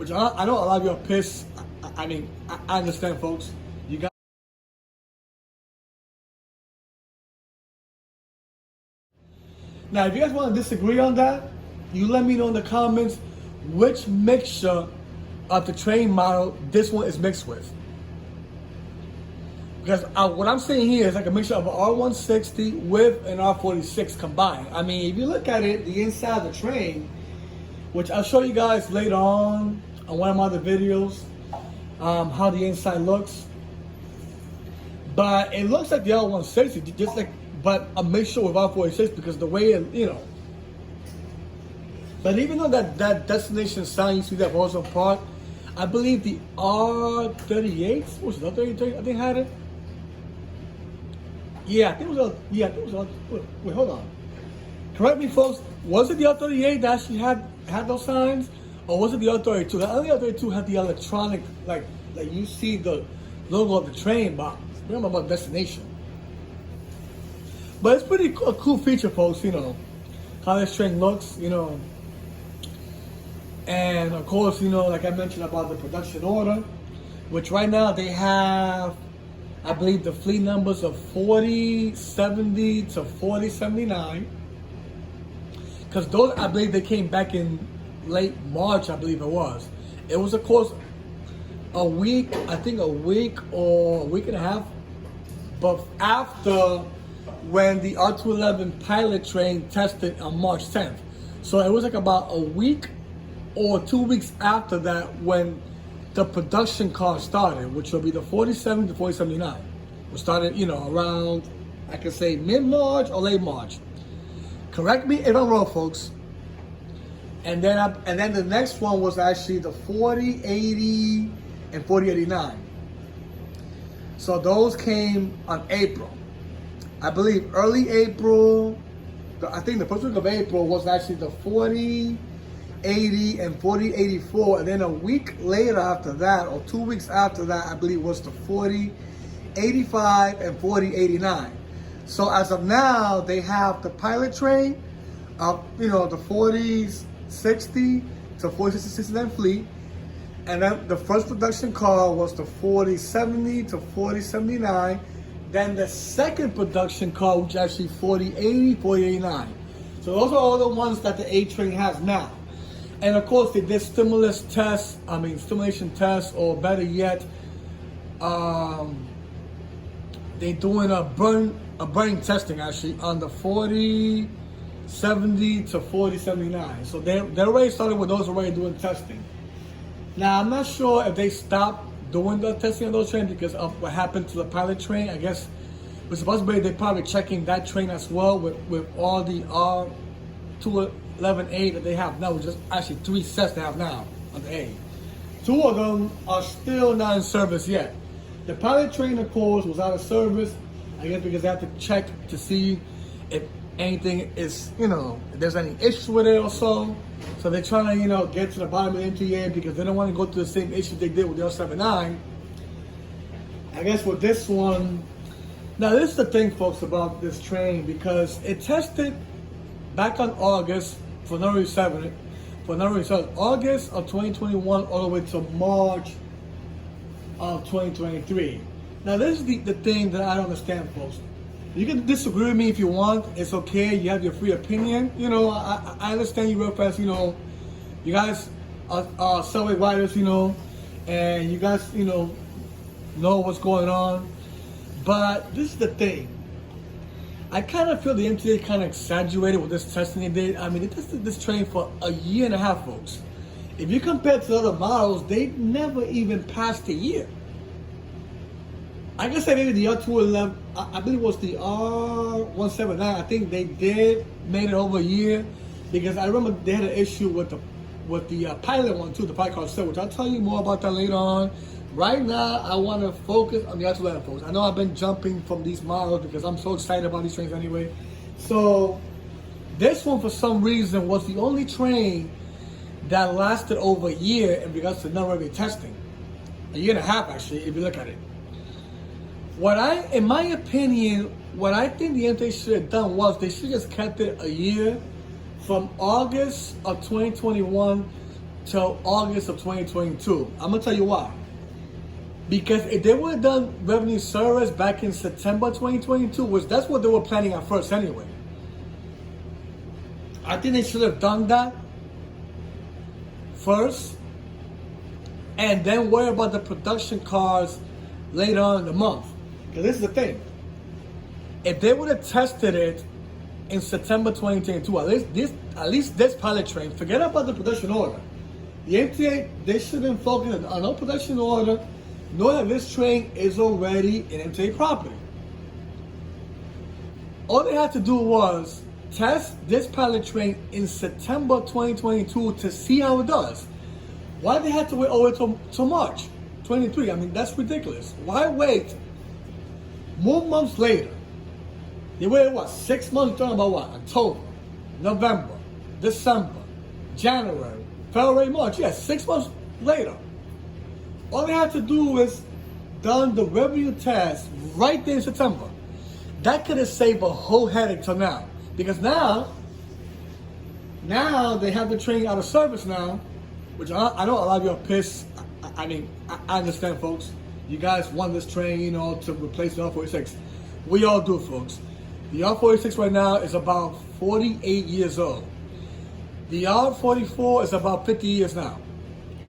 which I know a lot of you are pissed. I mean, I understand, folks. You got. Now, if you guys want to disagree on that, you let me know in the comments which mixture of the train model this one is mixed with. Because what I'm saying here is like a mixture of an R160 with an R46 combined. I mean, if you look at it, the inside of the train, which I'll show you guys later on one of my other videos, how the inside looks. But it looks like the R160, just like, but a mixture with R46 because the way it, you know. But even though that destination sign you see that Rosa Park, I believe the R38, what was it, R38, I think had it? Yeah, I think it was wait, hold on. Correct me, folks, was it the R38 that actually had those signs? Or was it the R32? The other R32 had the electronic, like you see the logo of the train, but remember about destination. But it's pretty a cool feature, folks, you know, how this train looks, you know. And of course, you know, like I mentioned about the production order, which right now they have, I believe, the fleet numbers of 4070 to 4079. Because those, I believe, they came back in late March, I believe it was. It was, of course, a week, I think a week or a week and a half, but after when the R211 pilot train tested on March 10th. So it was like about a week or 2 weeks after that when the production car started, which will be the 47 to 4079. We started, you know, around, I can say mid-March or late March. Correct me if I'm wrong, folks. And then the next one was actually the 4080 and 4089. So those came on April. I believe early April, I think the first week of April was actually the 4080 and 4084. And then a week later after that, or 2 weeks after that, I believe was the 4085 and 4089. So as of now, they have the pilot train, you know, the 4060 to 4069 fleet. And then the first production car was the 4070 to 4079. Then the second production car, which is actually 4080, 4089. So those are all the ones that the A train has now. And of course, they did stimulation tests, or better yet, they're doing a burn testing actually on the 4070 to 4079. So they're already started with those already doing testing. Now, I'm not sure if they stopped doing the testing on those trains because of what happened to the pilot train. I guess it's supposed to be they're probably checking that train as well with all the R211A that they have now, which is actually 3 sets they have now on the A. 2 of them are still not in service yet. The pilot train, of course, was out of service, I guess because they have to check to see if anything is, you know, if there's any issue with it or so. So they're trying to, you know, get to the bottom of the MTA because they don't want to go through the same issue they did with the R79. I guess with this one, now this is the thing, folks, about this train, because it tested back on August for no reason, August of 2021 all the way to March of 2023. Now this is the thing that I don't understand, folks. You can disagree with me if you want. It's okay. You have your free opinion. You know, I understand you real fast. You know, you guys are subway riders, you know, and you guys, you know what's going on. But this is the thing. I kind of feel the MTA kind of exaggerated with this testing they did. I mean, they tested this train for a year and a half, folks. If you compare to other models, they never even passed a year. I guess I maybe the R211, I believe it was the R179. I think they made it over a year because I remember they had an issue with the pilot one too, the pilot car set, which I'll tell you more about that later on. Right now, I want to focus on the R211, folks. I know I've been jumping from these models because I'm so excited about these trains anyway. So this one, for some reason, was the only train that lasted over a year in regards to non-regular testing. A year and a half, actually, if you look at it. In my opinion, what I think the MTA should have done was they should have just kept it a year from August of 2021 till August of 2022. I'm gonna tell you why. Because if they would have done revenue service back in September 2022, which that's what they were planning at first anyway, I think they should have done that first and then worry about the production cars later on in the month. Because this is the thing. If they would have tested it in September 2022, at least this pilot train, forget about the production order. The MTA, they shouldn't focus on no production order, know that this train is already in MTA property. All they had to do was test this pilot train in September 2022 to see how it does. Why they had to wait over till March 23? I mean, that's ridiculous. Why wait more months later? They waited, what, 6 months, talking about what? October, November, December, January, February, March. Yes, 6 months later. All they had to do was done the revenue test right there in September. That could have saved a whole headache till now. Because now they have the train out of service now, which I know a lot of you are pissed. I mean, I understand, folks. You guys want this train, you know, to replace the R46. We all do, folks. The R46 right now is about 48 years old. The R44 is about 50 years now.